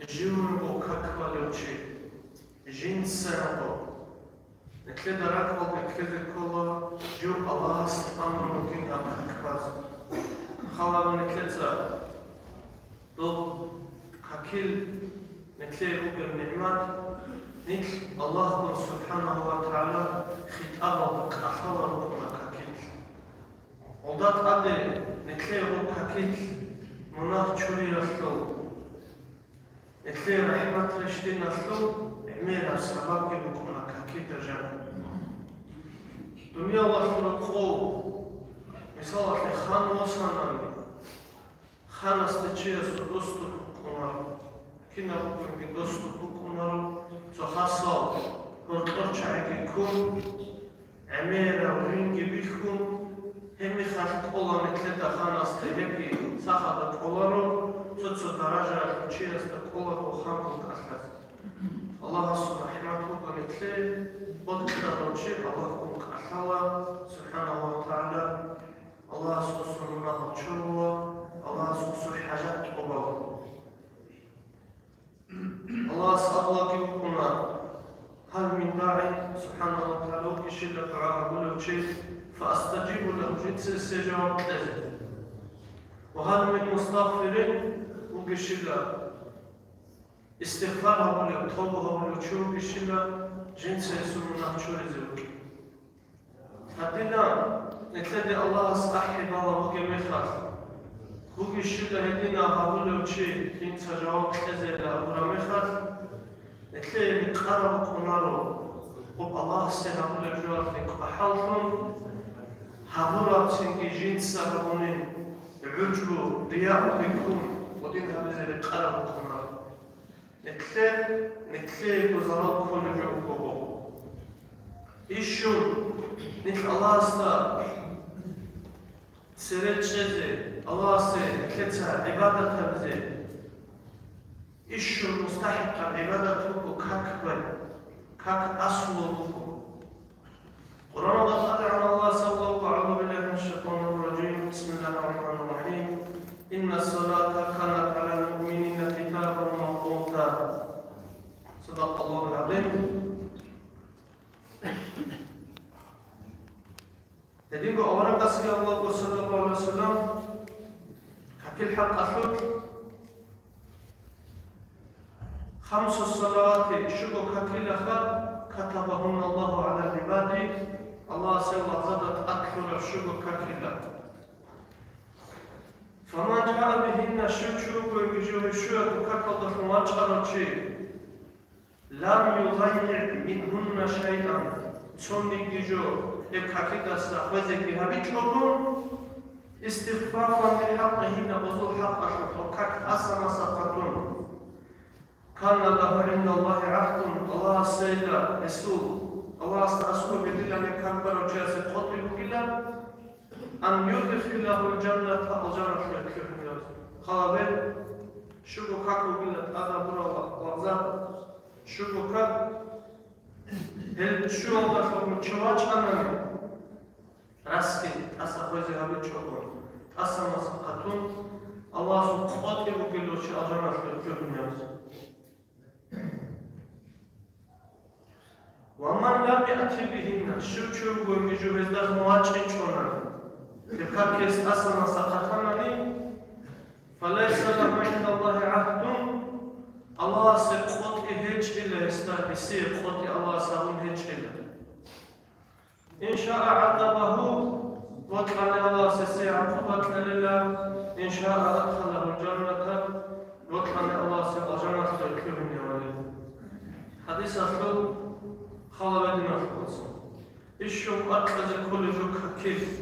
живого каква лючи, жинсеного. Некледа раквал, некледа кола, жив Аллах амру кин какваз. Халава неклеца, дол какил некледа убер ни'мат, никл Аллах субханаху ва та'ала хитава кахала рукна какил. Олдат аде некледа какил, مناخ چوری رفتو اتلی رحمت رشتی نفتو امیر سبب که بکنه که در جمع دنیا وقت رو خوب مثال وقتی خان واسان آمی خان است چی است دوست بکنه کی نبکنه که دوست بکنه رو تو خاصا پرکار چایی کن امیر و رینگی بیخون همی خرد قولا نکلت خان است همی ساخت قولا رو تو درجه چی است قولا رو خان کن کسلت الله سبحانه و تعالی بود کدام چی الله کن کسلا سبحانه و تعالی الله سبحانه و تعالی الله سبحانه حاجت قبول الله سبحانه کی بکنا هل من داعی سبحانه و تعالی کشید دعا بلو چی فاستجيب له جنس السجواب تزد وهل من مستغفر وقشلا استغفارها ولا توبها ولا شو قشلا جنس يسمونه شو رزق هدينا نتلدي الله صاحب الله وقمخاف وقشلا هدينا هقول شيء جنس جواب تزد ولا مخاف نتلدي نقرب قنارو والله سيهقول جواب أحلهم حضرات سنجي جنس سهرونين عجبوا ضياء بكم ودين هذا القلب كنا نكثر وزارات كل جوكو إيشون نك الله استا سرت شذي الله سي كتها عبادة تبذي إيشون مستحق عبادة تبو كاك أصله قرآن الله عن الله صلى الله أعوذ بالله من الشيطان الرجيم بسم الله الرحمن الرحيم إن الصلاة كانت على المؤمنين كتابا موقوتا صدق الله العظيم تدين أولا قصي الله صلى الله عليه وسلم حكي الحق أخذ 5 الصلوات شبك حكي لخذ كتبهن الله على العباد الله سوى زادت أكثر الشبك كلا فما جاء بهن الشبك ويجوه الشبك كقدر ما جرى شيء لم يضيع منهن شيئا ثم يجو بكاكيدا سأخذك هذه شغل استغفارا لحقهن وذو حق وكاك أسمى سقطون كان له عند الله عهد الله سيدا يسوع الله أسأل بدل أن يكبر وجاز قتل كلا أن يدخله الجنة الكريمة خالد شو كاكو بلا هذا برا وزاد شو كاك هل شو الله فهم شواج أنا راسكي أسأل هذا شغل أسمى سقطون الله سبحانه وتعالى شو أجرنا في الكريمة ومن لم يأتي بهن شو ويجو بزدخ مواجه چونا لكاكيس أسنا سقطانني فليس له عند الله عهد الله سيقوت هيج إلا يستاهل سيقوت الله سابون هيج إلا إن شاء عذبه وكان الله سيسيع عقوبة لله إن شاء أدخله الجنة وكان الله سيقوت جنة الكريم يوالي حديث أخذ خالد نفس الشوق أكثر كل جوك كيف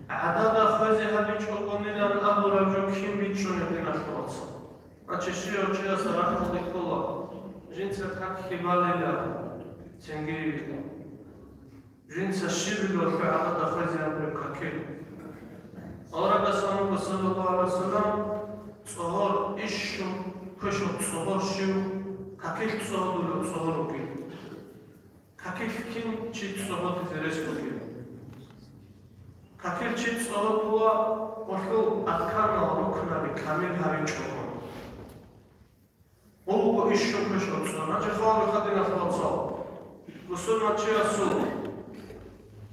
عدد خوزها بيجوكونينا الأمر جوكين بيجون بنفس أشياء أشياء صراحة لكلا جنس كك حبالنا تنجي جنس الشيء اللي في عدد خوزها بيجوكين أورا بسمو صلى الله عليه وسلم صهور إيشو كشو صهور شو ككيل صهور لو صهور كيل كيف كين شيء صهور تدرسه كيف شيء صهور هو وحلو أذكار وركنا بكامل هاي الشغل هو إيش شو كشوت صار نجى خالد خدنا خلاص وصلنا نجى السوق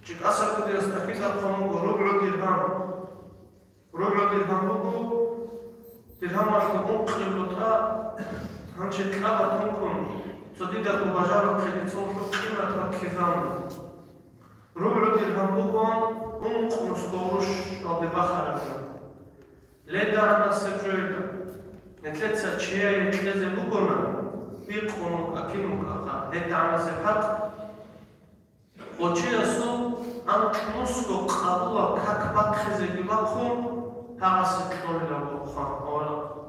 جيك أصل كده استفيد القانون ربع درهم هو درهم أصله مقيم بطاء هنشي كلابة تنكم صديقة ببجارة خلي تصوصوا قيمة كيفان ربع درهم هو أنق مستورش أو ببخرة ليه دعنا السجل نتلتسا تشيء نتلتسا بقنا بيقوم أكيمك أخا ليه دعنا سبحت وشيء أصله أنك نسكو قابلة كاكبات خزي ببقهم هغسك طولي لبقخان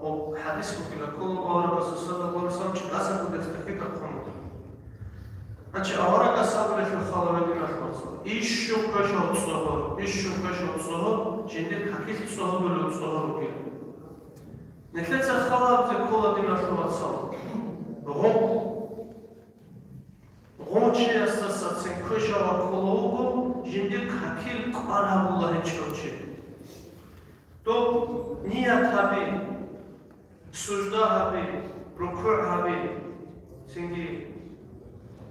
أو حديثك في لكل أولا رسول صلى الله عليه وسلم شك أسفل بستفيد الخمر أنت أولا أسفل في الخالة ودينا الخلاصة إيشو كشو تصهر جندك حكيت تصهر ولا تصهر وكذا نتلت الخالة بتكون دينا الخلاصة غم شيء أساسا سنكشة وكلوه جندك حكيل قرها الله يشوفه تو نيات هابي سجدة هابي ركوع هابي سنجي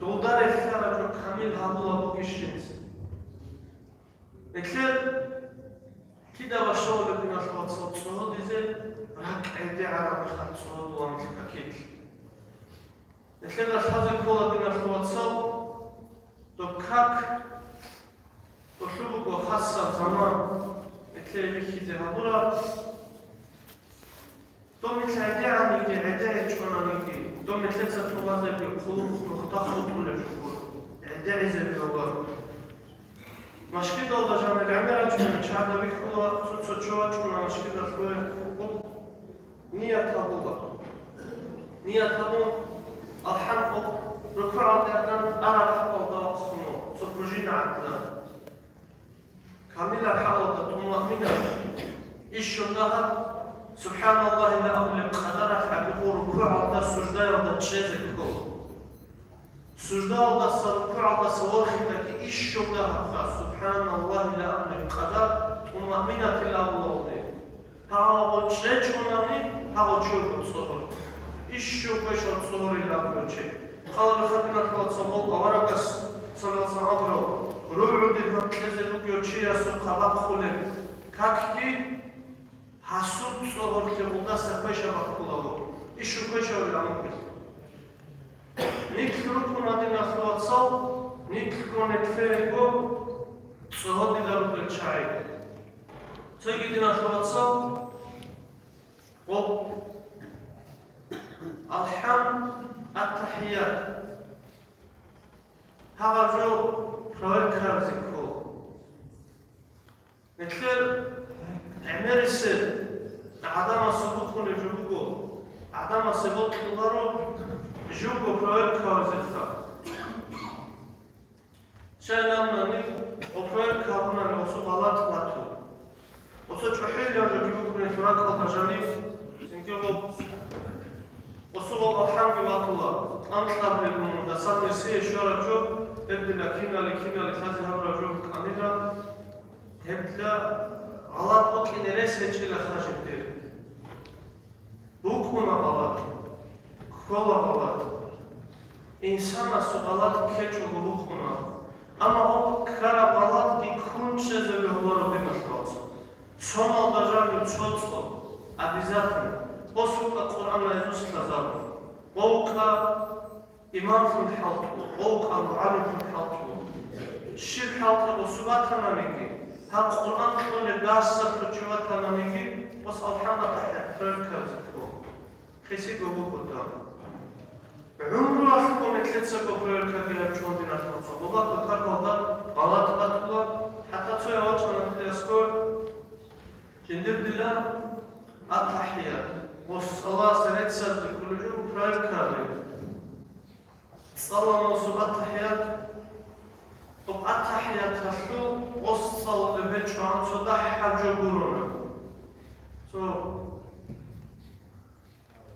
دودار اختيار جو كامل هابولا بوكيشنز نكلر كده بشاور بنا شوات صوت ديزي راك عيدي على بخات صوت وامتك أكيد نكلر الحاجة كولا بنا شوات صوت تو كاك وشوفك وخاصة زمان نكلر بكيتي هابولا دوم نتلاقي عن العداء شلون نجي دوم نتلقى تواصل بالقلوب مختخط ولا شكور عداء زي بالوقت مشكلة الله جل وعلا شلون شعب بيخلوا صوت شلون مشكلة شلون نية الله نية الله الحمد ركوع الأذان أنا الله خمو صبرجين عدنا كامل الحالة طمأنينة إيش شلونها سبحان الله لا أملك قدرك حبيبو ركوع الله سجدة الله تشيزك كل سجدة الله ركوع الله سواخدك إيش شغلها سبحان الله لا أملك قدر ومؤمنة الله الله هاو تشيج ونامي هاو تشوف الصبر إيش شغل الصبر إلا بوجه قال خدنا خلاص صبر أورقس صلى الله عليه وسلم ربع درهم كذا لوكيوتشي سوق خلاص خلنا كاكي حسوب صور که بوده سرپیش مقبول ایشون پیش آورده نیک رو کنه نخواد سال نیک کنه تفریگو صحابی دارو بچای تیگی نخواد سال و الحمد التحیات هوا جو روی کرده کو نکل عمر السر عدم السبوت من جوجو عدم السبوت نظره جوجو فرويد كارزيفا شايلنا نيك وفرويد كارنا نوصل غلط لاتو وصل شحيل يا جوجو من فراك التجارب سنكيبو وصل الحمد لله أنطلب للمون دسان يسير شارجو ابن لكينا لكازي هم رجو كانيدا هبلا غلط ممكن يرسل شيء لخارج الدير بوكونا غلط كولا غلط إنسان غلط كيشو بوكونا أما هو كرا غلط يكون شيء زي الهوار بمشروع شما دجاج يتشوتو обязательно وصوك القرآن لا يجوز لزاره ووكا إمام في الحلط ووكا معلم في الحلط الشيء الحلط وصواتنا نجي هذا القرآن كله قاصر تجوات تمامي بس الحمد لله فرق خسي جوجو قدام عمره أشوفه مثل سبب فرق كبير شون دينا شون والله بكر هذا غلط بطلع حتى تسوي وجه من الأسكور جندب دلا التحية والصلاة سنة سبب كل يوم فرق كبير صلاة موصوب التحيات طب التحيات هشلو وصل لبيتشان صدح حاجة قولنا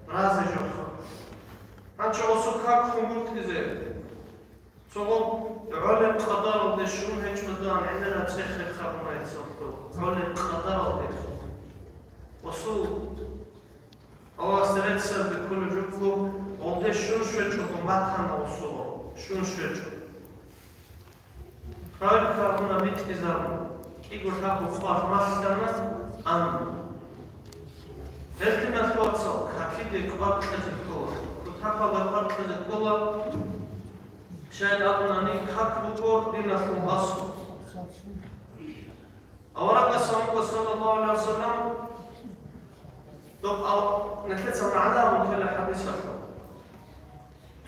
رازي جوخا هنچه وصوكاك خمبوك نزيل علم قدر ودشون هيش مدان عندنا تسيخي خبنا يتصفو علم قدر ودشون وصول الله سرد سر بكل جوكو მათანა უსულო შუნშვეჭო ხარქავნა მიტიზამ იგორ ხახვარ მასდანას ან ერთმანეთს ხოცო ხაკიდე კვარტლეზე ყოლა ხაკავა კვარტლეზე ყოლა შეადავნანი ხაკბუგო დინას მასო أوراق صلى الله عليه وسلم نتلت معنا من كلا حديث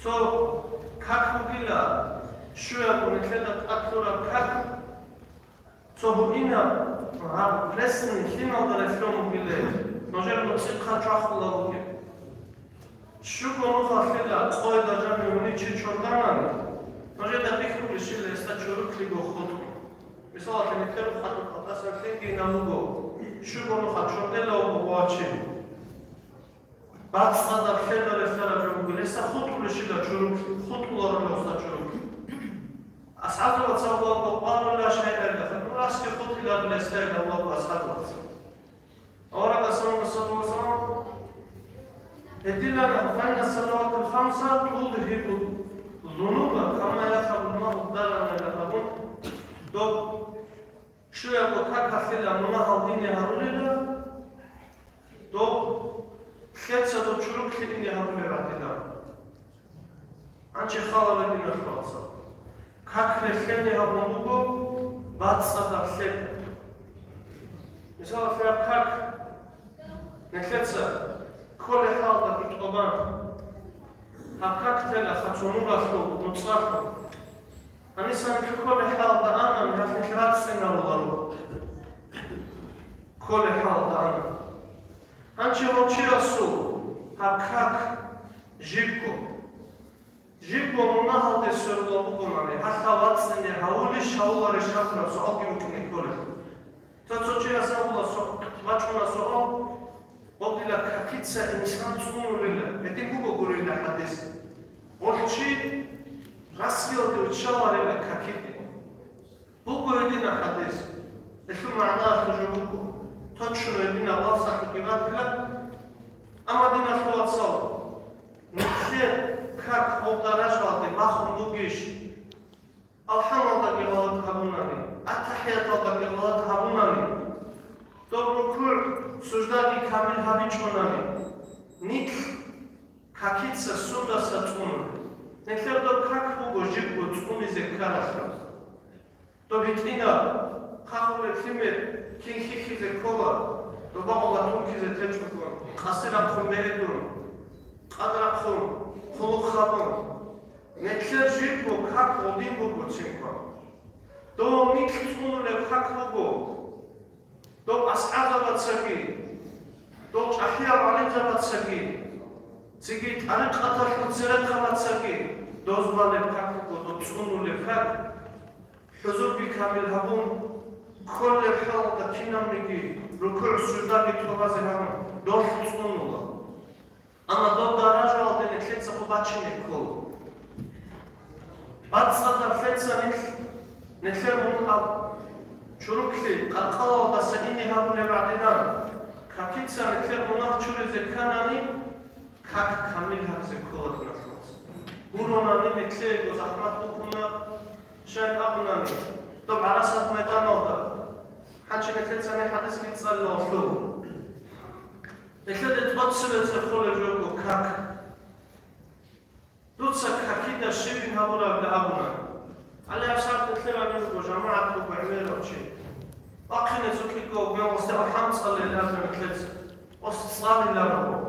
تو كاكو بلا شو يكون نتلت أكثر كاك تو بقينا عم رسم كلمة ولا فيلم بلا نجار موسيقى جاخ الله وكي شو كانوا خافلا قايد جامع وني چه چوندان نجار دقیق بشیل استاچورو کلیگو خود مثلا نتلت خاطر خاطر خیلی نموگو شو كانوا خاطر و واچی بعد صدر خیلی رفتار جمعه است خود کلشی داشتم خود کلارم داشتم أصحاب الوصول الله لا شيء إلا راس خود إلى بلاستيك الله أصحاب الوصول أوراق صلى الله عليه وسلم الدلالة أن الصلوات الخمسة تذهب الذنوب كما يذهب الماء الضرر من الأبون دوب شو يقول كاكافيلا منها الدين هاروليلا دوب خيتسا دو چروك خيدين هارولي راتيلا أنشي خالا بدين الخلاصة كاك خيدين هارولوكو بعد صدر خيد مثلا في كاك نخيتسا كل حالة بطبان هكاك تلا خاتونو رفتو متصرفو أنا سألت كل حالة أنا من هذه 3 سنة وغلو كل حالة أنا أنت روتشيراسو هكاك جيبكو منها تسرلو بكماني حتى واتسني هاولش هاولارش خاطر سؤال ممكن يقول تاتوتشيراسو الله سو واتشونا سؤال قلت لك كيتسا إنسان تقول لله بتقول قولي لله حديث قلتشي راسيو تشاور لك كيت بقول لنا حديث شو معناه تجربكم تشنو يدينا واضح كيفات لك أما دينا شو أتصور نحن كاك أوضاراش واضح باخم بوجيش الحمد لله جلالات هابوناني التحيات الله جلالات هابوناني доброкур суждаги камил хабичонами ник какица суда сатун нехлердо как буго жиго цумизе караша то витрина хахуле фимер кинхихизе кола то багола тункизе течукон қасира хумередун қадрахун хулухабун нехлер жиго как один буго цинкон то ник цунуле как буго دوب أصحاب بتسقي دوب أحياء عليك بتسقي تيجي طريق قطر تزرق بتسقي دوز بالك كاكو دوب سونو لفك حضور بكامل هبون كل حال دكينا مني ركوع سجدة بتوبة زهران دوب سونو لا أما دوب دراجة على نتلت سقوباتشي نكول بعد صدر فتسة نتلت منقل شروكلي قلقلا وبسنيني هابون بعدنا كاكيتسا نكلر مناخ شوري زكاناني كاك كامل هابزي كولت نفلوس قولوناني نكلر وزحمات بكونا شايد أبناني طب على سات ميدان وضع حاجة نكلر ساني حدث كيتصال لوفلو نكلر تبطسل تخول جوكو كاك دوتسا كاكيدا شيرين هابونا بلا أبناني على أساس نتلقى نقول جماعة وبعمير أو شيء. أخينا زوجيكو بيوم استراحة صلي لازم نتلقى وصلي لازم.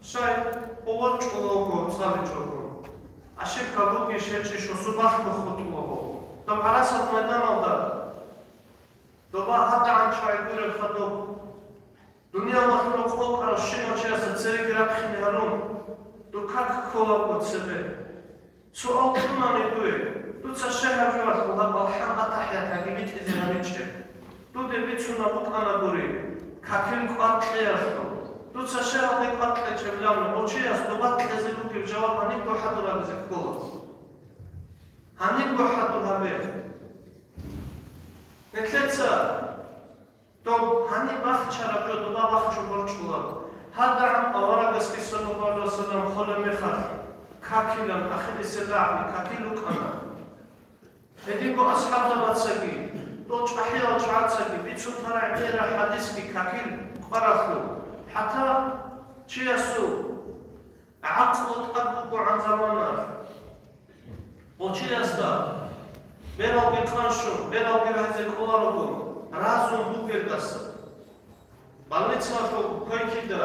شاي أول شغله صلي شغله. عشان كابوكي شيء شو صباح بخطوه. طب على أساس ميدان هذا. طبعا حتى عن شاي يقول الخطوب. دنيا مخلوق على الشيء وشيء ستسرق ربحني هلون. دكاك كولا بتسبب. سؤال كنا نقول. دوتسا الشهر جوات الله الحمد تحيات هاجمت إذا نمشي دود بيتشونا بقنا بوري كاكين قاتل يرفض دوتسا الشهر دي قاتل تبلامنا وشي أصدقات لازلوك بجواب هنيك واحد ولا بزكولا هنيك واحد ولا بيت نتلتسا طب هنيك باخد شرابيو دوبا باخد شو برشولا هذا عن أورا قسكي صلى الله عليه وسلم خلق مخاف ქაქილან ახლის ზააბი ქაქილუ ყანა ედინგო ასხაბდაბაცები то ჭაჰილა ჭაცები ბიცუთარა ერა ჰადისკი ქაქილ ყარახუ ჰათა ჩიასუ aqlut aqbu an zamanar ოჩიასდა მერალგი ყანშუ მერალგი რაძე ყოლაროგო რაზუნ ბუგერდას ბალეცმაშო ქოიქიდა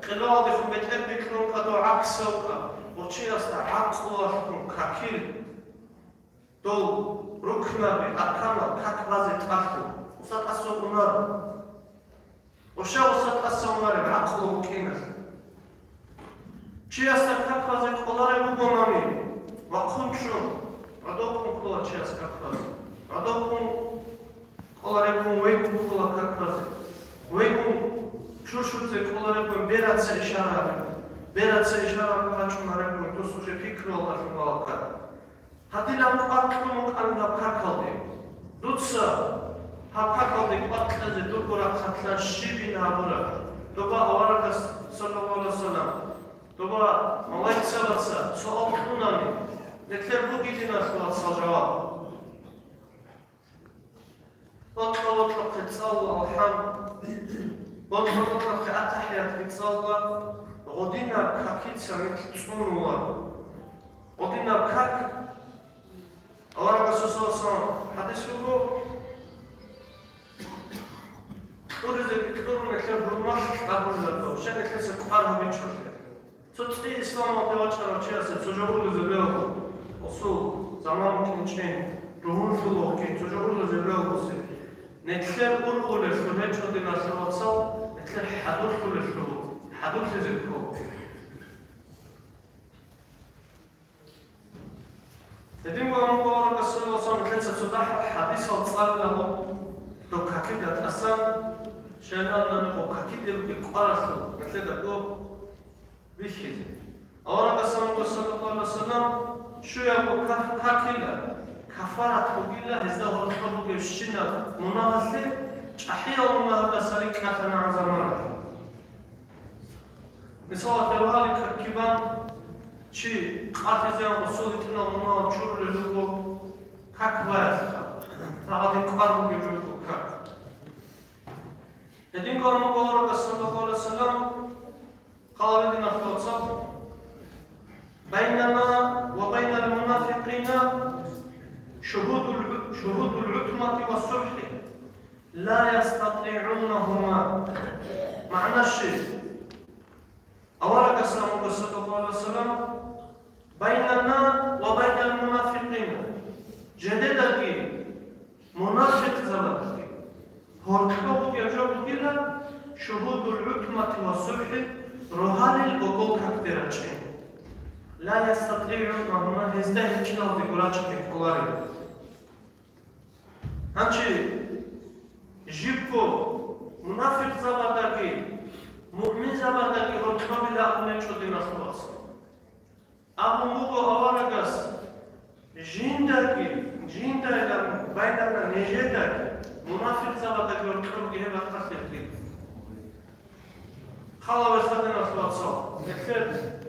ყელავდი ხუ მეტები ქრონკადო აქსოუკა ოჩიასდა aqlashku ქაქილ დო რუქნაბი აკამა ქაქბაზე ტახუ უსატასო უნარ ოშა უსატასო უნარ aqlo უკინას ჩიასდა ქაქბაზე ყოლარებუ გონამი ვახუნჩუ რადოქუნ ყოლა ჩიას ქაქბაზე რადოქუნ ყოლარებუ ვეიკუ ყოლა ქაქბაზე ვეიკუ შუშუძე ყოლარებუ ბერაცე შარაბი ბერაცე შარაბი ხაჩუნარებუ თუსუჟე ფიქროლა შუმალაკა ჰადილამ ყარტლუმ ყანდა ქაქალდი დუცა ჰაქაქალდი ყარტლაზე დურგორა ხათლა შიბინა აბურა დობა ავარაკას სალალლაჰუ ალაიჰი ვასალამ დობა მალაიცაბაცა სოალტუნანი ნეთლერბუ გიდინას ლაცაჟავა ოთხ ხეცალა ალჰამ ოთხ ატაჰიათ ხეცალა ღოდინა ქაქიცა მიწუნუა ღოდინა ქაქ ავარაკას სალალლაჰუ ჰადისუგო ტურიზე პიქტურუ ნეთლერბუ მას აბურლადო შენეთლესე ყარა მიჩოშე ცოტი ისლამო დევაჩარო ჩიასე ძოჯოგულუზე ბეოგო ოსუ ზამან კინჩენ რუჰულო კი ძოჯოგულუზე ბეოგოსე ნეთლერ ურყულე შუნეჩოდი ნასროცალ ნეთლერ ჰადურხულე შუ ჰადურხეზე ქო ედინგო ამბორაკა სალოსამ ნეთლეცა ცოტა ჰადისალ წალალო დო ქაქიდათ ასან შენალნანი ყო ქაქიდები ყარასო ნეთლედა გო ვიშიზე ავარაკა სალlallahu ალაიჰი ვასალამ შუიაკო ქაქილა ქაფარათ უგილა ეზდა ჰორხობუგე შინა მონაღასე ჭაჰია უმაჰდასალი კათანა ზამანა მისალა დევალი ქაქიბან ჩი ყათეზე უსულიტნა მომა ჩურლე ლუგო ქაქბაასა თავადი ყარუგე ლუგო ქაქ ედინგო ამბორაკა სალlallahu ალაიჰი ვასალამ قال لنا الخطاب بيننا وبين المنافقين شهود العتمة والصلح لا يستطيعونهما معنى الشيء أورك السلام صلى الله عليه وسلم بيننا وبين المنافقين جديدك منافق زبطك هرقبك يجب كلا شهود العتمة والصلح روحاني بقول كاكتيراتشين لا يستطيعونهما هزده كيلو ديكوراتشين كولاري هانشي جيبكو منافق زباداكي مؤمن زباداكي هرقبي لا أمنشو دي نخلص أبو موغو أوارغاس جينداكي بايدانا نيجيداكي منافق زباداكي هرقبي هبا تخلق خلاص خدنا خلاصة نكتب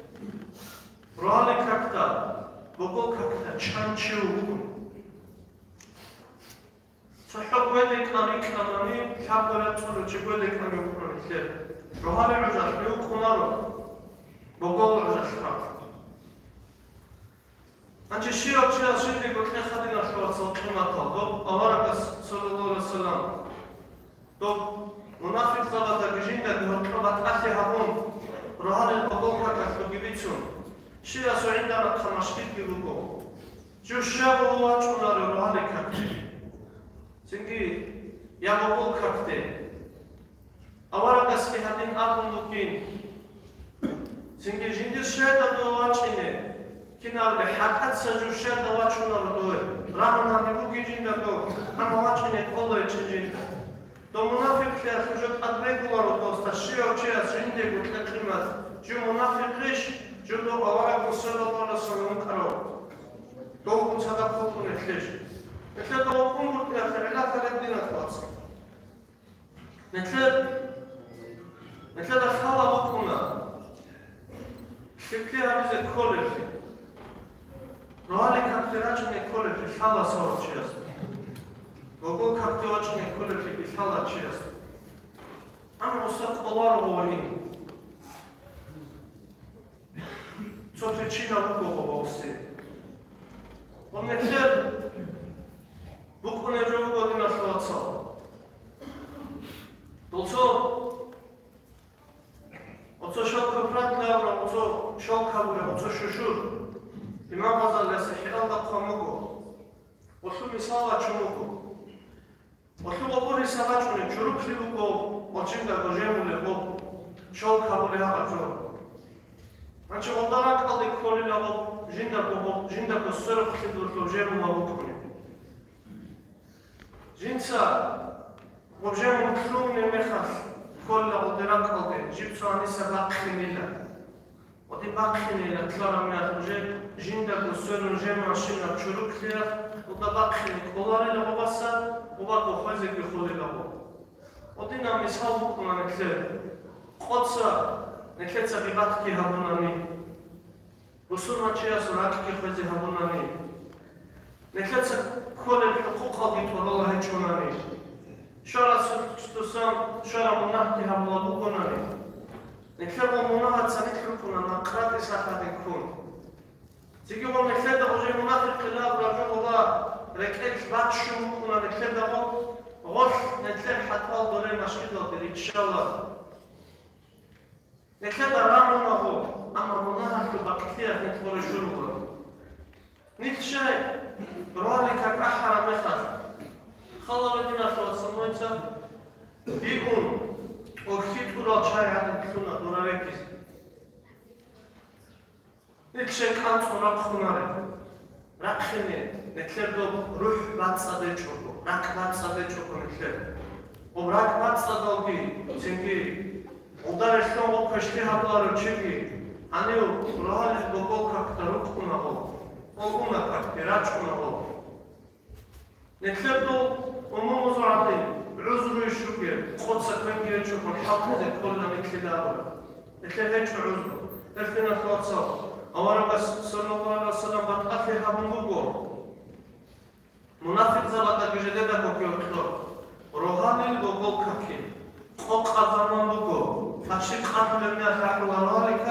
رالي كاكتا بقول كاكتا شانشيو صحب ودك أمي كلامي شابرة تقول جبودك أمي وكل نكتب رالي عجاش بيو كنارو بقول عجاش كاك أنت شيء أشياء شيء قلت لي خدنا خلاصة قيمة طب أمرك صلى الله عليه وسلم طب منافق زبادة جيندا بهرقبات أخي هبون رهان البقوة كتبيتون شيء أسو عندنا خمشكيت بيقو جو الشاب هو أشونار رهان كتب سنجي يا بقول كتب أورا قسكي هدين أبون لكين سنجي جيندي الشهادة دو أشيني كنا بحقات سجو الشهادة وأشونار دوه رهان هنبوكي جيندا دو أنا أشيني كله يتشجيندا Do munafik ja służę adregularu posta shio chia zinde gut klimat. Ju munafik rish ju do awara sallallahu alaihi wasallam karo. Do kun sada khotun etlesh. Etla do kun gut ya fa'ala faladina khwas. Etla da khala bukuna. Fikri hamize kolleji. račune kolepi hala sava čijast. Gogol kakti račune kolepi hala čijast. Ama ostat olar ovalim. Co причина лукова оси. Оннеклер буквоне жогу година шлаца. Долцо Oco şalka pratlavra, oco şalka vura, oco şuşur. İmam Gazali sehiralda kamugo. Osu misala çumugo. Osu opori salaçune çuruk libugo, oçinda gojemule o şalka vura havaco. Znači odara kaldi kolila o jinda ko sırf lidur gojemu lavukune. Jinca gojemu klumne mehas. كل أودراك أودي جبت عني سباق خميلة ودي باق خميلة تلارا من أخرجي جندك وسوير نجي ماشينا تشروك ليرا ودا باق خميلة كولاري لغباسا وباقو خوزيك بخولي لغو ودي نام إسحاب بكنا نكلير قدسا نكليتسا بباتكي هبوناني وصورنا چيا سراكي خوزي هبوناني نكليتسا كل الحقوق هدي طول الله هيتشوناني شارع ستوسام شارع مناهتي هبلا بكوناني نكلم مناهت سنكلكونا نقرات إساحة يكون تيجي والله نكلم ده وجه منافق الله برجع الله ركلك بعد شو كنا نكلم ده غش نكلم حتى الدورين مشكلة دري إن شاء الله نكلم ده رامنا هو أما مناهت بكثير نتفرج شروطه نتشاي برالك أحرى مثلا خلا بدينا شو سمويتا بيكون وخيت كل شيء عند كلنا دوراركيس نكشك أنت ونبخوناري رخني نكلم روح بعد صدق شوكو رك بعد صدق شوكو نكلم وبرك بعد صدقي سنجي ودار شلون وكشتي هبلار وشيء أنا وراه البقول كتروك كنا هو وكنا كتراج كنا هو نكلم ومو مزرعتين عذر يشوكي خدسة كنجي يشوكو الحق هذا كلنا نكلم نكلم عذر لكن خلاص أولا صلى الله عليه وسلم بتأثر هبنوجو منافق زلطة جديدة بكيوتلو روحاني الجوجل كاكين خوك أزمان لوجو فشيك خاتم لنا فعل ورالك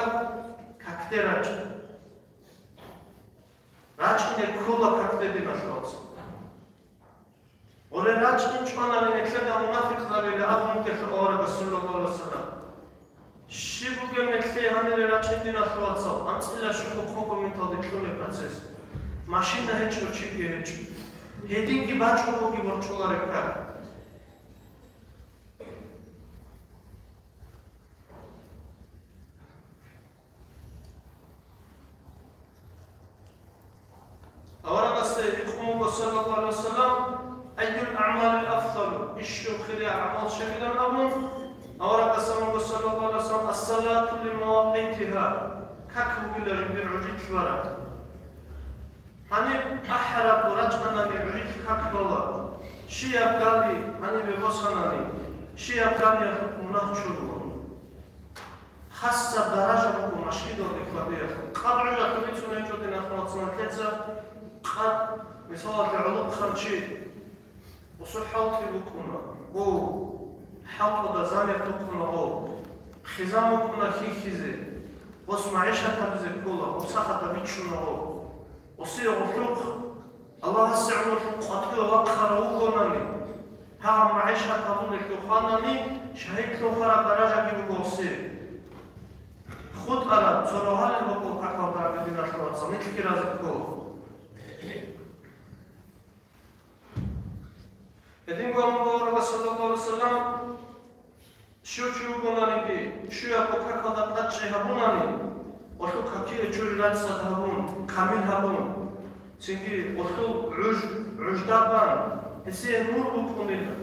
كاكتراج راجين كولا كاكتدي مشروط ولا راجين شوانا لنكلم منافق زلطة أبنك الأورا صلى الله عليه وسلم شيبوغا مكلي هاني راچندينا خواصا امسلا شكو خوكو ميتادي كلوني процесс машина هيچو چيگي هيچو هيدينگي бачко боги ворчоларе кар أولا سيدكم صلى الله عليه وسلم أي الأعمال الأفضل إشو خير أعمال شميلا أمم أورا قسم صلى الله عليه وسلم الصلاة لمواقيتها كاكو بلا ربين عجيت ورا هني أحرق رجعنا بعجيت كاكو الله شيء أبقالي هني ببصناني شيء أبقالي مناهشون خاصة درجة بكم مشكلة الإخوانية قد عجل تبيتون يجود إن أخوات سنتلتزا قد مثال العلوم خمشي وصحاتي بكونا حاطوا دزاني تقولنا هو خزامكنا خيزة واسمعيشها تبزي كلها وسخط بيتشونا هو وصير الحق الله السعود قتل وقخر وقناني ها معيشها تقولك يخاناني شهيد لخرا درجة بيبقوصي خود أرد صراحة لبقوا حقا درجة نشوات سميت كرازة كله إذن قالوا صلى الله عليه وسلم شو قلنا شو يقول كذا قدشي هبوناني وشو كثير جورات صدهون كامل هبون سنجي وشو عجدابان هسه نور بكوننا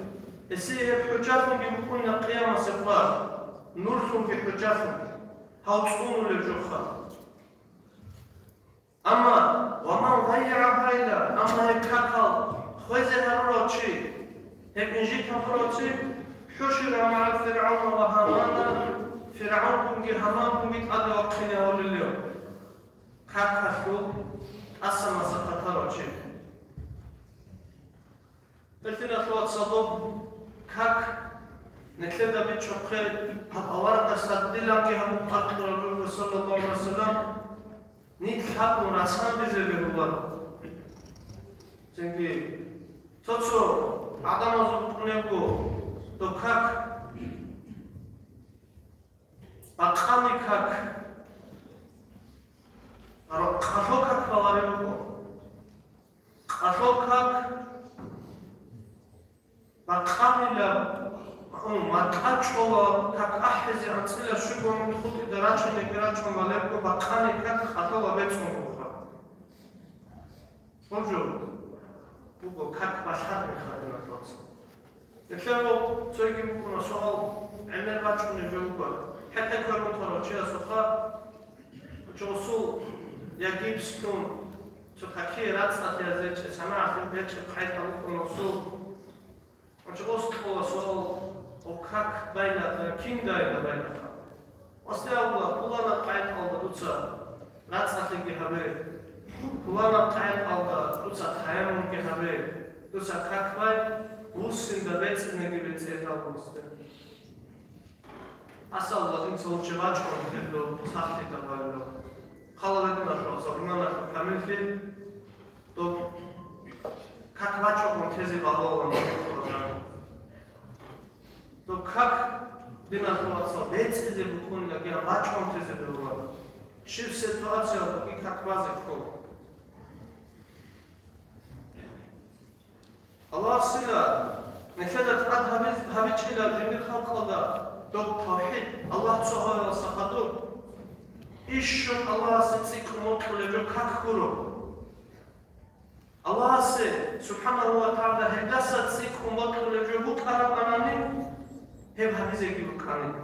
هسه حجاتهم بيكون قيامة سفار نورهم في حجاتهم هاوصون للجوخة أما وما ضيع هيدا أما هيكاكل خوزه هروتشي هيك نجيك هروتشي حشر مع فرعون وهامان فرعون كنجي هامان كنجي تقضي وقتنا هول اليوم كاكاشو Asama sakataroche. Eltina tloat sadob kak netleda bit chokhe awara saddilam ke ham Rasul sallallahu alaihi wasallam nit hak munasan bizeberular. Çünkü Totso adam azupnego to kak akami kak Qashokak valarebuko. Qashokak Baqamila Matachola kak ahzi antsila shubom khuti darachne garachon valerko baqani kak khatola betsungo. Bonjour. Bugo kak bashar khadna tots. Efero tsoygim kuno soal emel bachune jogo. Hatta kormontoro chia sofa Josu Я гибском, что какие радостные языки, сама от них какая-то луконосу. Он чего сказал, о как байна, киндайна байна. Оставила пулана кайт алда дуца, радостных гехабе. Пулана кайт алда дуца таямун гехабе. Дуца как бай, гусин да бецин гибеце талбусте. Асал лазим солчевачком гебло, сахти табайло. Халалет нашел, именно камильфи, то как вачок он тези баллон, то как динашуаться, бецезе букун, как я вачком тези баллон. Шив ситуация, и как вазиков. Аллах сила, нефедат ад хавичила, димир халкалда, то тавхид, Аллах цохая сахадур. Ищу Аллах се мотуле как куру. Аллах се субханаху ва тааля хедаса цик мотуле букаранани хеб хабизе гибукани.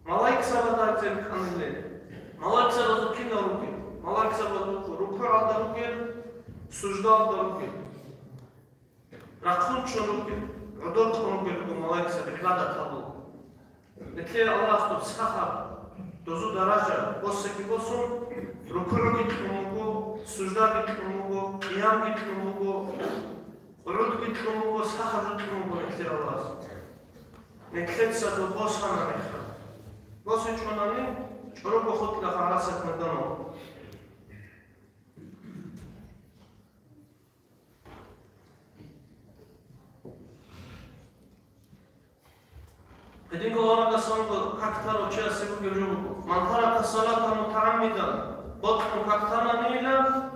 Малайк сабада зен каниле. Малайк сабада кинаруки. Малайк сабада руку алдаруки. Сужда алдаруки. Рахун чоруки. Удот чоруки малайк сабада клада табу. Нетле Аллах субхаха Дозу даража, босеки босун, рукуруги тумугу, суждаги тумугу, иямги тумугу, рудги тумугу, сахаджу тумугу нектиралаз. Неклетса до босхана неха. Боси чунани, чоругу хотла харасет надано. Един колона касанго кактаро чея сигу гержугу. Мантара касалата мутааммидан. Ботху кактана нила.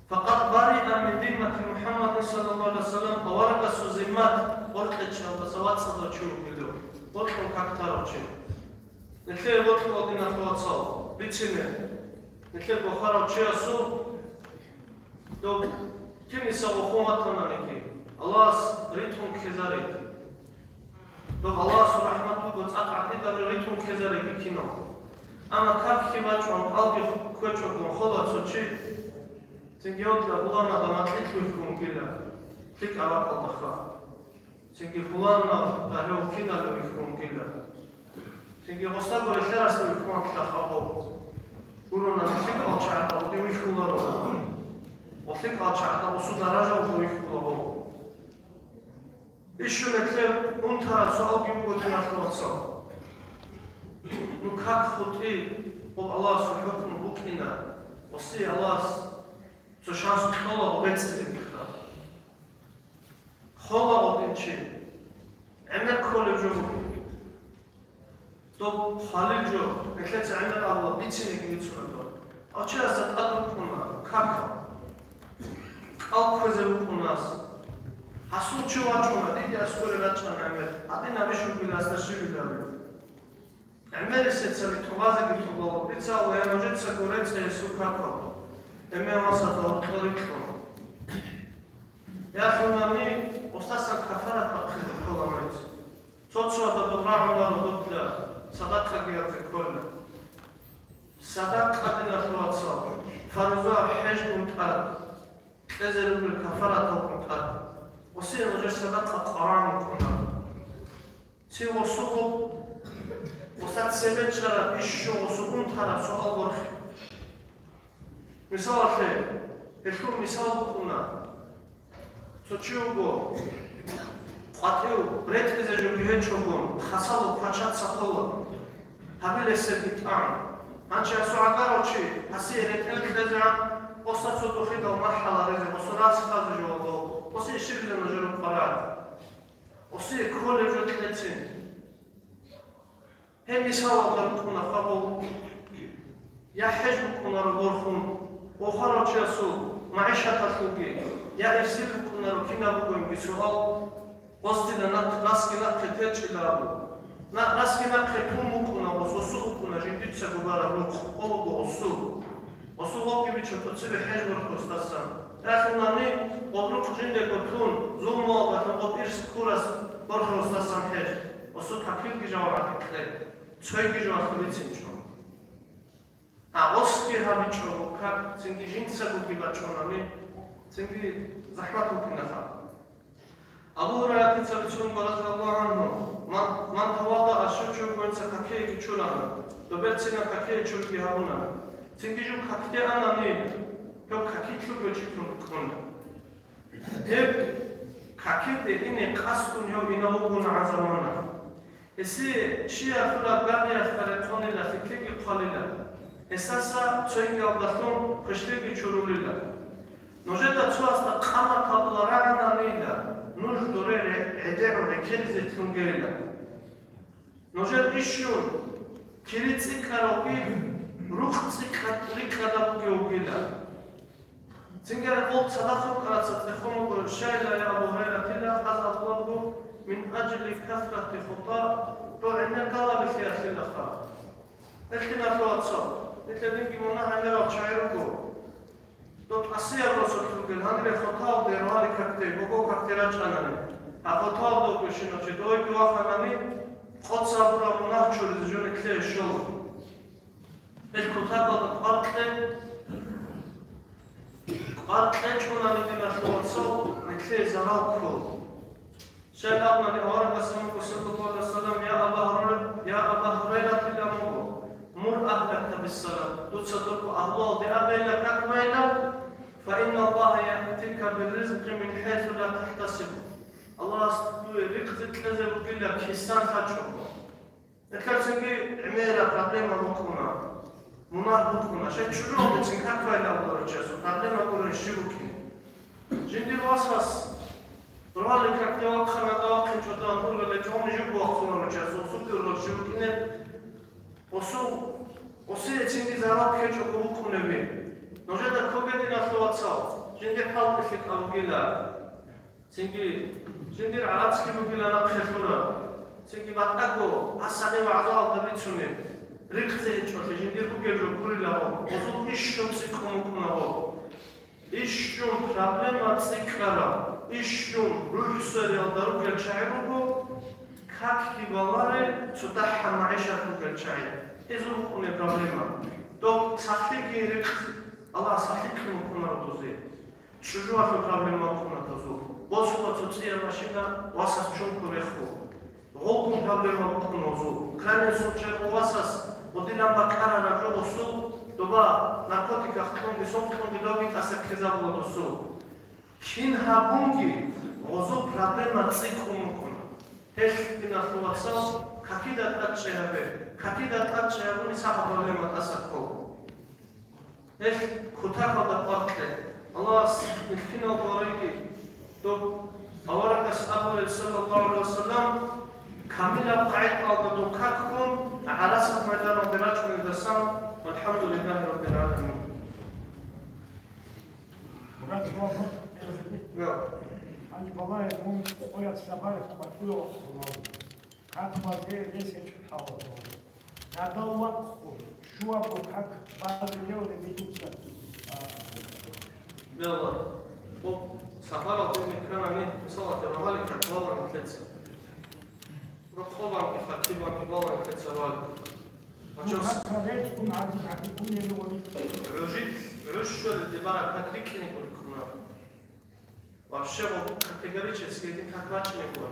Фақат барида мин диммати Мухаммад саллаллаху алейхи ва саллям. Аварга сузиммат. Ботху чея сават садо чугу гилу. Ботху кактаро чея. Нетле ботху один ахватсал. Бичине. Нетле бохаро чея су. До кими саву хуматана неки. Аллах ритхум хизарит. То Аллах субханаху ва тааля атида ритм кезари кино. Ама как химачон алги кочон хола цочи. Тингиотла булана да матлик кумкила. Тик ала алдаха. Тинги булана да хо кинала кумкила. Тинги хостаго лерас кумкла хабо. Бурона тик алча да димишкуларо. Офик алча да усу даража димишкуларо. Еще нетле унтара суал гибугу динашуатса. Ну как хоти ол Аллах субханаху букина. Оси Аллах со шанс хола обецли бихта. Хола обенчи. Эмер коледжу. То халиджу. Нетлеце эмер Аллах бицини гимицунато. Ача сат адукуна. Как? Алквезе букунас. Асу чувачуна, диди аскоре рачана эмер. Адина вишубила асташивидаве. Эмер сецали тувазе гитубало. Бицало я ножица гореце сукапа. Эмер масата отторикло. Я хунами остасан кафара капхил коламец. Цоцуа да добрахуна родотля. Садака гиарте колля. Садака дина шуатса. Фарзуа хешбунтар. Эзерубил кафара топунтар. Оси ножер садака қаран куна. Си осугу Осат себечара ишшо осугун тара суал горхи. მისალახე ეხლა მისალხუნა სოციოგო ყვათეო ბრეთზე ჯობიეჩოგო ხასალო ფაჩად საფოლო ჰაბელესები ტან ანჩა სოაგაროჩი ასი ერეთელდეზა ოსაცოდო ხიდა მარჰალა რეზე ოსრას ხაზჯოლო ოსი შიბლენო ჯერო პარა ოსი ქოლეჯო ტლეცი ჰემისალო ხუნა ხაბო يحج كنا رغورخون وخرج يسوع معيشة تخوجي يا إرسل كنا ركينا بقول بسؤال قصدنا ناسكنا كتير شلابو ناسكنا كتوم كنا وسوسو كنا جديد سبورا روح أو وسو وسو وقت بيشوفوا حج ورخصتاسا لكن نامي قبلك جندي كتون زوم واضح نقطير كوراس ورخصتاسا حج وسو تكيل جوارات كتير شوي جوارات بيتشين أوسكي هابيتشو كاب سنجي جنسا بيباتشونامي سنجي زحمة كنافا أبو هريرة تسبتون رضي الله عنه من تواضع شوشو كونسا كاكي كيشولانا دوبتسينا كاكي تشوكي هابونا سنجي جو كاكي أنا ني كو كاكي تشوكي تشوكي كون هب كاكي إني قاسكون يو إنهوكون عزمانا إسي شيا فلا غانيا فرطوني لا فكيكي قليلا Esasa çoğun yavlasın kışlığı çürülüyle. Nojeda çoğasta kama kablarağınanıyla nuj dorere ederore kerize tüngeriyle. Nojed işyun kiritsi karogi ruhsi katrikada bugiyogila. Zingere old sadakı karatsa tehomu bu şeyla ya Abu Hureyre'tila azallahu min acli kasrati khata doğru kala bir siyasi lafa. Etkina tuatsa. Nitledin ki buna hala çayırko. Dot asya rosotu gel hangi fotoğraf derhali katte, bogo kattera çanani. A fotoğraf da kuşino çe doy ki vafanani kod sabura buna çürüdü jönekle şol. El kutabda qartle çonani dina şolso nekle zaral kol. Şeylerden ne var kasım sallallahu aleyhi ve sellem ya Abu Hureyre tilamu مر أهلك بالصلاة تصدق الله بأبيلك أكوينا فإن الله يأتيك بالرزق من حيث لا تحتسب الله رزق لازم يقول لك حسان خاتشو ذكرت سنجي عميرة قبلما بكونا منار بكونا شيء شروع بتسنك أكوينا الله رجاسو قبلما بكونا الشبكي جندي الوصفص رالي كاكتي وقخنا دواقي جدا نقول لك جوني جبوا أخونا رجاسو سوكي الشبكي Osu içinde zarar keço kovuk nevi. Noje da kogedi naslovatsao. Şimdi halk işit avgila. Şimdi arabski bugila nakşefura. Çünkü batako asade ve azal da bitsune. Rikze içote. Şimdi bugelo kurila o. Osu işşum sikomukuna o. İşşum problem atsikara. İşşum ruhsari aldaru gelçayru bu. Как киваларе цутаха маишату гачай. Эзу не проблема. То сахлики рек Аллах сахлики мукунартузе. Чужуафу проблема мукунартузу. Босула цуция машина васас чунку реху. Голгун проблема мукунозу. Крайне случай у васас одинам бакара на жобосу доба наркотика хтонги соктонги доги асакезабула досу. Кин хабунги озу проблема цику мукун. Ეხინა ხუასო, ქაკიდა ტაჩეაბე, ქაკიდა ტაჩეაბუნი საფაბოლემა დასაკო. ეხ ქუთახა და ყვარკლე, ალას ეხინა ყორიგი, დო ავარაკას აბულ სალალლაჰუ ალეიჰი ვასალამ, კამილა ყაიტალდა დო ქაკუნ, ალას მედანო დერაჩმი დასამ, ალჰამდულილლაჰი რაბბილ ალამინ. Они бывают, ходят в сабарах, подпилов, как воде, весь чухал. Надо лапку, шуабу, как базы делали, ведутся. Белла, сабара ты микрона нет, писала, ты равали, как лава на тлеце. Рухован, фактиван, лава на тлеце вали. Рушили, дебара, как рикини, Вообще вот категорически один как начали было.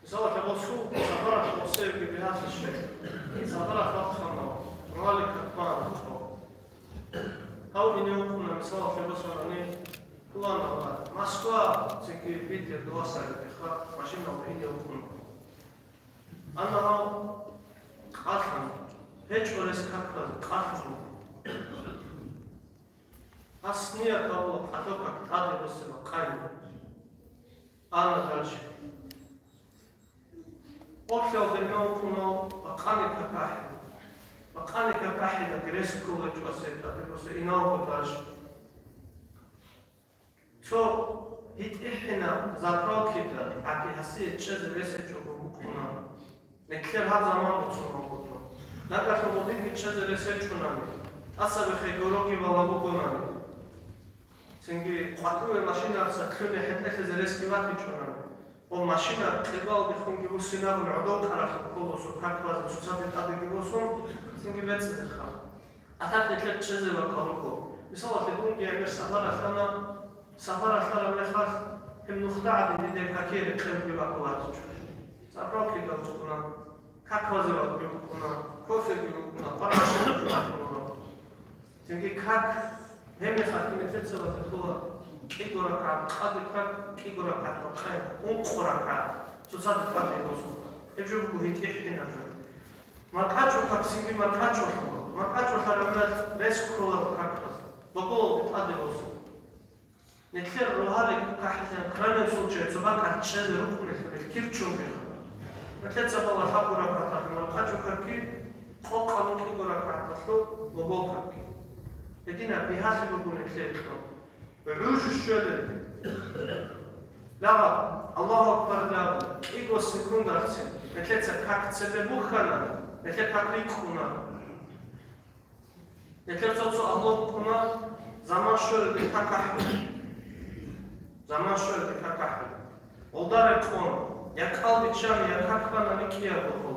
Зала того су, забрала того севки бихасище, забрала фатхана, рали как мана. თავი ნეუქუნა მისალა შეგოსანანი პლანა მოსკვა ციკი პიტერ დოასარი ხა მაშინ ნაუქინე უქუნა ანა ყახან ეჭვეს ქაქრა ყახო ასნია თავო ატოკა ტადებოსება ყაი ანა დალში ოქეოდე ნაუქუნა ყანი ქაქაი قال لك أحد جريس كولا جواسيت بس إنه بتاعش شو هيت إحنا زاكرا كده عكي حسيت شد جريس جوبو بكونا نكتر هذا زمان بتصور بكونا لكن في موضوع شد جريس جونا أصلا بخيجوروكي ولا بكونا سنجي قطوة ماشينة سكرني حتى خزريس كيفات جونا وماشينة تبغى بخون جبوا سينا والعدو كنا خبوا سكاك باز وسوسات تادي جبوا سون سنجي بس الخام أتاك تلت شزء وكاروكو بسوا تقول جاي سفر أخرى ملخص هم نخدع بدي كثير كلام بيبقوا سافروا كده وكنا كاكوزي وكنا كوفي وكنا برا وكنا سنجي كاك هم يخاطبون تلسوا تقول كيغورا قاد كيغورا قاد ونقرا قاد سوسات قاد يوسف يجوبو هيتيحنا ما قاچو كاكسيني ما قاچو خرمت ريسكولا كاكس بقول تاديوس نكثر روحالك كاحسن كرانه سوچه زبان كاتشل روكن كيرچوم مثل سبا حقورا قاد ما قاچو كاكي قوقانو كيغورا قاد لو بقول كاكي لكن بهذا بقول نكثر بعوش الشلل لا الله أكبر لا إيجو سكون درسين مثل كاك تسبب مخنا مثل كاك ريكونا مثل تصو الله كنا زمان شل بكاكح زمان شل بكاكح ودار كون يكال بتشان يكاكبنا نكيا بخو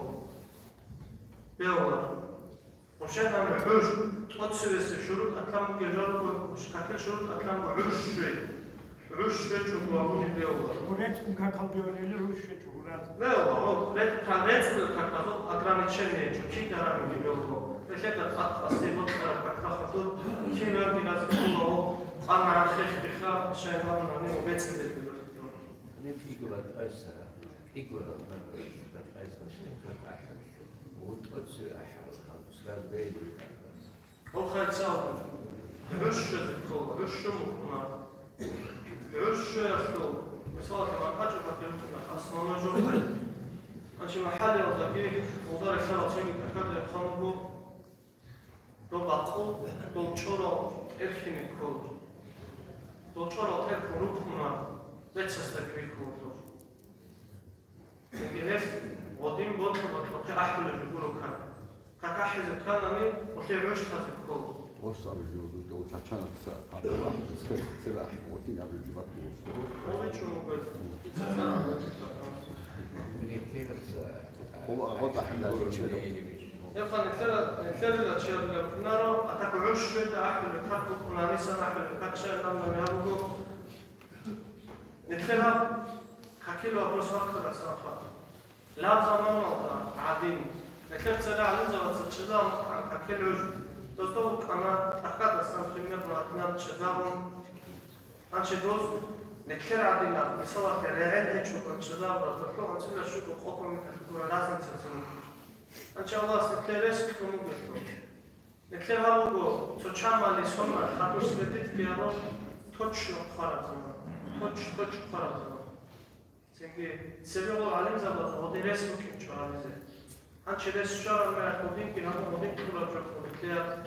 بيولا وشان بعوش تقصيس شروط أكلام جرّب وشكل شروط أكلام عرش شوي عرش شوي شو بقولون بيولا وريت كاكل بيوريلي عرش شوي لا والله ريت كاريت كاكل أكلام تشيني شو كي كلام بيولا فشكل أصلي بطل كاكل كي نرد ناس كله أنا عارف بخا شيء ما نعني وبيتسد بيولا نفيقوا الأسرة فيقوا الأسرة وتقصي أحد الخمس بيدي هو خالد ساوي عش الكل عش مقنع عش يخلو مثال ما حاجة بتجمع أصلا ما جرب أنشي محل وضعيه وضع الشارع شيء كذا يخانقو دو باقو دو شورا إركين الكل دو شورا ترك روكنا بتشستكري كله يجلس ودين بطل بطل أحلى الجبور كان كاكاحز كانني وخير عش خذكو وصل الجود وتشانك ساعة سلاح وتين قبل البطل هو شو مقول هو وضح لنا يبقى نتكلم الأشياء اللي نرى أتاك عش شدة أحلى الكاتب كنا نسمع أحلى الكاتشة لما يهربوا نتكلم كيلو أبوس وقت الأسرة لا زمان ولا عادين لكن سريع لنزل وتشدام كل عجب دوستو أنا أحد السنتيمتر وأثناء تشدام أنشي دوز نكثر عادينا بسوا كريان هيك شو تشدام بتطلع أنشي شو خطوة لازم تسوي إن شاء الله سكريس كم قلتوا نكثر هالوجو تشام اللي سوما خاطر سبتت بيارو توش خارزنا توش خارزنا سنجي سبيعو علم زبط ودرس ممكن شو عايزه أنت بس شهر ما تقولين كنا مودين كنا جربوا كده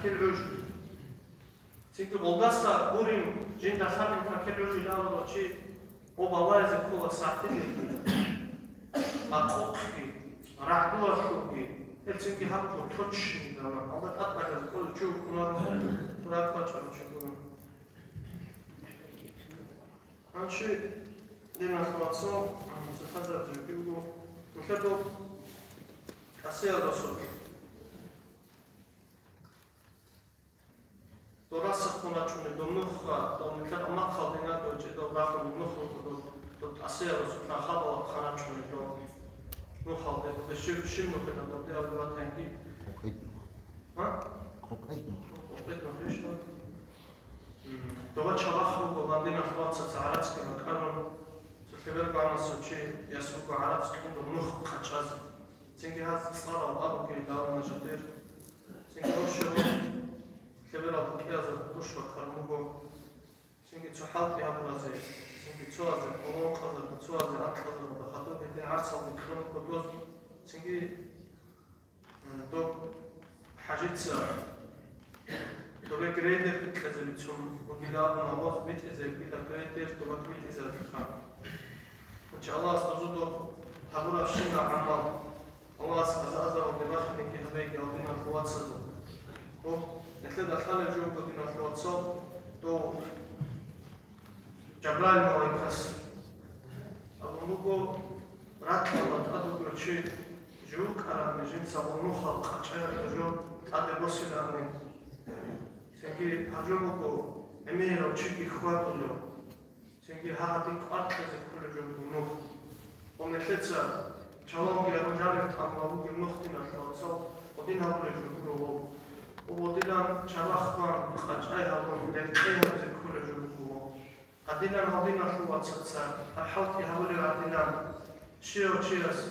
كل عجب سيكو بولداسا بورين جين دخلنا كل عجب لا ولا شيء وبواز كل ساعتين أقوقي رعدوا شوكي هالسيكي هبطوا توتش دارا الله أطلع كل شيء كنا تراك باشر شكرا أنشي دينا خلاصون متخذر جبيو وكذا أسير رسول دراسة كنا شون دمنخا دمنكر ما خالدنا دوجي دوباره دمنخو دو أسير رسول نخابا خنا شون دو نخالد بشيء نكنا دوباره أولاد هنگي ها؟ قطعي قطعي Това чалаху голандина хватца царацка макарон, сухевер банасочи, ясуко арабско до нух качаз. Цинги хаз слава абу ки дал на жадир. Цинги ошо хевер абу ки аз кушва кармуго. Цинги цухалти абразе, цинги цуазе, олон каза, цуазе атлаза, да хату бите арсал бикрон кодоз. Цинги до حاجتها دوباره گریدر بتلازم چون وقیلا نماز بتلازم بیدا گریدر دوباره بتلازم خان. وچه الله استعوذ دو حضور افشین عمال الله استعوذ و دماغ نکی همیگی آدینا خوات سد. و نتلد اخلال جوب آدینا خوات سد دو جبرائیل مالکس. اما موگو رات الله ادو گرچه جوک آرام میشیم سوالو خالق چه جو آده بسیار آمین. سنگی هجومو کو امیرو چیکی خوابلو. سنگی هاتی کارت زکول جو نو. و مثلتsa چالونگی رنجاری تاملاوی نختی نشود. ودین هاولی جو رو. و ودیلان چالخوان خچای هاولی دکتری زکول جو رو. ادیلان هاولی نشود سرسا. حاوتی هاولی ادیلان شیو چیرس.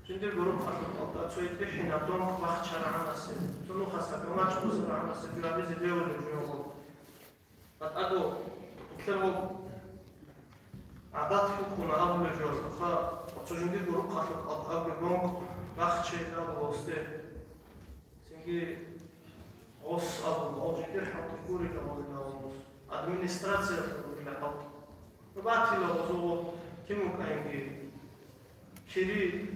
جندر گروه خواهد است. توی دهی ندام وقت چرا هست. تو نخواست که ماچ بزرگ هست. بیابی زدیو لجویو. بعد اگه کلمه عادت فکر آب لجویو. خا تو جندر گروه خواهد آب بگم وقت چه آب واسطه. سینگی اوس آب جندر حتی کوری کمالی ناموس. ادمینستراسیون کوری نهاد. و بعد فیلم وزو کیمو کاینگی کلی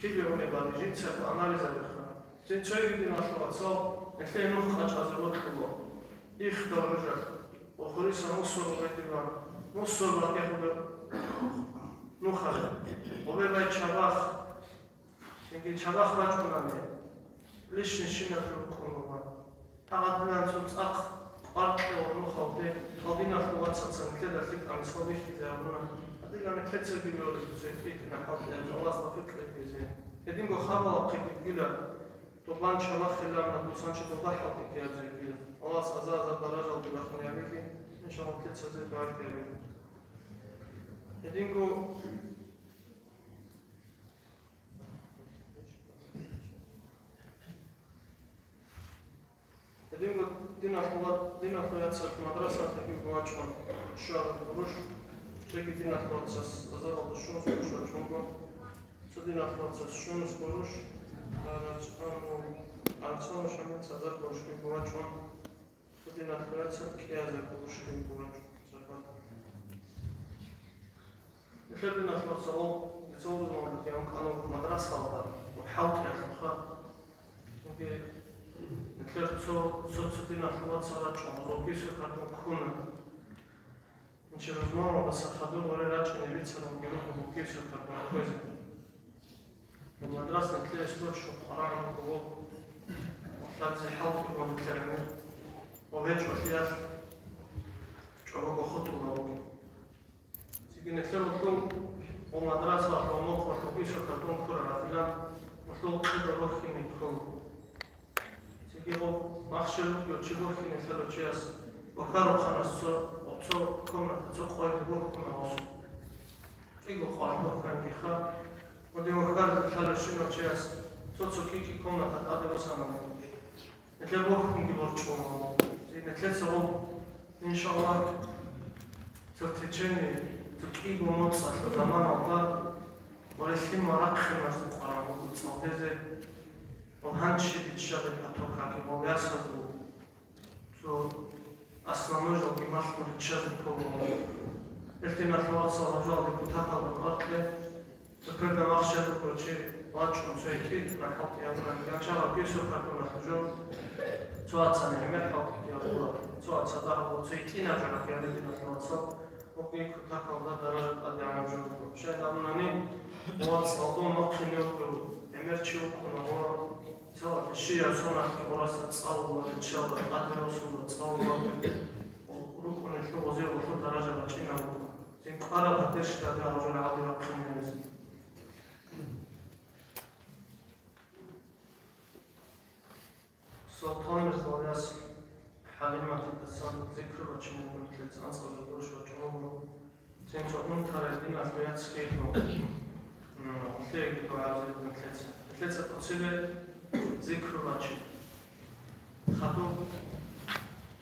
کلیونه باید جنس آنالیز بکنم. جنس چایی که نشود مثل نوع خاطرات کلا. اختیار جد. و خودش موسور بگیرم. موسور بگیرم. نخواهد. و باید چراغ. اینکه چراغ باید کنم. لیش نشینه رو کنم. فقط من چون آخ آرد و نخواهد. آدی نخواهد سازم که در فکر امسالی خیزارم. دیگر نکته بیرون زیادی نخواهد. الله استفاده کنه. هدیم گو خبر قیمتی تو بان شما خیلی من دوستان شده با حالی که از این الله سازد برای جلوی بخونی میگی ان شاء الله کلی سازد باید کنیم. هدیم گو دین اخوات سر مدرسه تکی گوچان شار بروش چکی دین اخوات سر زار دشون سوش چونگو دین اخوات سر شون سپروش арцон шамин сазар бошки гуачон дин атраця кияза бошки гуачон захват нехлебин ахласал золдон дем канон мадрасалда وحاوت яхха ге нехлеб соцдин ахласала чон рокис картон куна ниче возможно басахаду горе рачне лица на геро рокис картон козе المدرسة تلاقي سلوك قرار القبول وحتى زي حوض المتكلمين وغير شوية شعوب خطوة نوعي تيجي نتكلم كل ومدرسة أو نقطة تقيسة كتون كرة فلان مطلوب كده روحي نكون تيجي هو مخشل يوتشي روحي نتكلم شيء وكارو خمس وتصو كنا تصو خوي تقول كنا وصل تيجي خوي كنا بيخا ودیم وقتی خالشینو چیز سوتسوکی کی کنه تا آده بسامم. نتیجه بخونی برچوم. نتیجه سوم ان شاء الله ترتجني تكيب ومتصل زمان الله ولكن مراقب از القرآن وتصدق وهنشي بتشغل أتوقع كموياسد تو أصلا نجوا بمشغول تشغل كله. التنا حوار صلاة بكتابة بالأرض تكرر مخشى بكرتشي واتشون سويكيد نحط يومنا كان شغل بيسوق كنا حجون سواء سنة محط يلا سواء صدق وسويكينا جنا في هذه النصاب ممكن كتابة الله درجة قد يعملون شيء دامناني وصلتون ممكن يقولوا أمرتشي وكنا هو سواء الشيء صنع كوراسة تصور إن شاء الله قدر وصول تصور وركون نشوف وزير وصول درجة بتشينا زين قرر قدرش كذا رجل عظيم خميس سلطان الزواج حليمة الإنسان ذكر وجه صحون تردين أثناء سكيتو تلاقي بعض مثلث قصيدة ذكر راشد خطو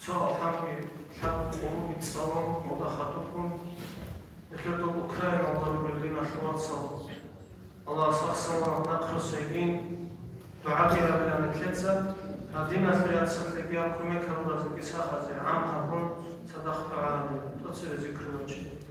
صار حامي حام قوم الصوم مدخلتكم لكن أوكرانيا وضرب الدين أخوات صوم الله صخصنا نقر سيدين تعبير بلا مثلثة هدينا في أسفل بيانكم كم رزق إسحاق زي عام هون صدق عالمي تصير ذكر راشد